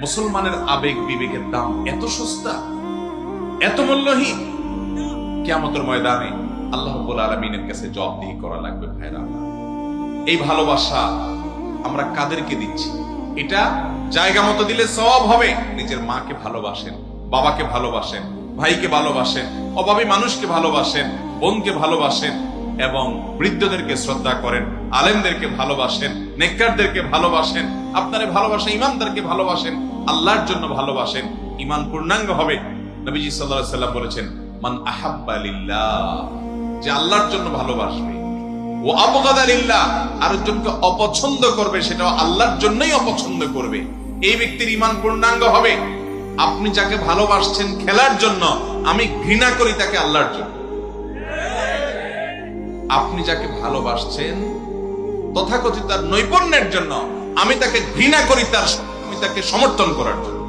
মুসলমানের আবেগ বিবেকের দাম এত সস্তা, এত মূল্যহীন, কিয়ামতের ময়দানে আল্লাহ রাব্বুল আলামিনের কাছে জবাবদিহি করা লাগবে। ভাইরা, এই ভালোবাসা আমরা কাদেরকে দিচ্ছি? এটা জায়গা মতো দিলে সওয়াব হবে। নিজের মাকে ভালোবাসেন, বাবাকে ভালোবাসেন, ভাইকে ভালোবাসেন, অভাবী মানুষকে ভালোবাসেন, বোনকে ভালোবাসেন এবং বৃদ্ধদেরকে শ্রদ্ধা করেন, আলেমদেরকে ভালোবাসেন, নেককারদেরকে ভালোবাসেন, আপনারে ভালোবাসেন, ইমানদারকে ভালোবাসেন, আল্লাহর জন্য ভালোবাসেন, ঈমান পূর্ণাঙ্গ হবে। নবীজি সাল্লাল্লাহু আলাইহি ওয়াসাল্লাম বলেছেন, মান আহাব্বা লিল্লাহ, যে আল্লাহর জন্য ভালোবাসবে, ও আবগাদা লিল্লাহ, আরেকজনকে অপছন্দ করবে, সেটাও আল্লাহর জন্যই অপছন্দ করবে, এই ব্যক্তির ঈমান পূর্ণাঙ্গ হবে। আপনি যাকে ভালোবাসছেন খেলার জন্য, আমি ঘৃণা করি তাকে আল্লাহর জন্য। আপনি যাকে ভালোবাসছেন তথাকথিত তার নৈপুণ্যের জন্য, আমি তাকে ঘৃণা করি আমি তাকে সমর্থন করার জন্য।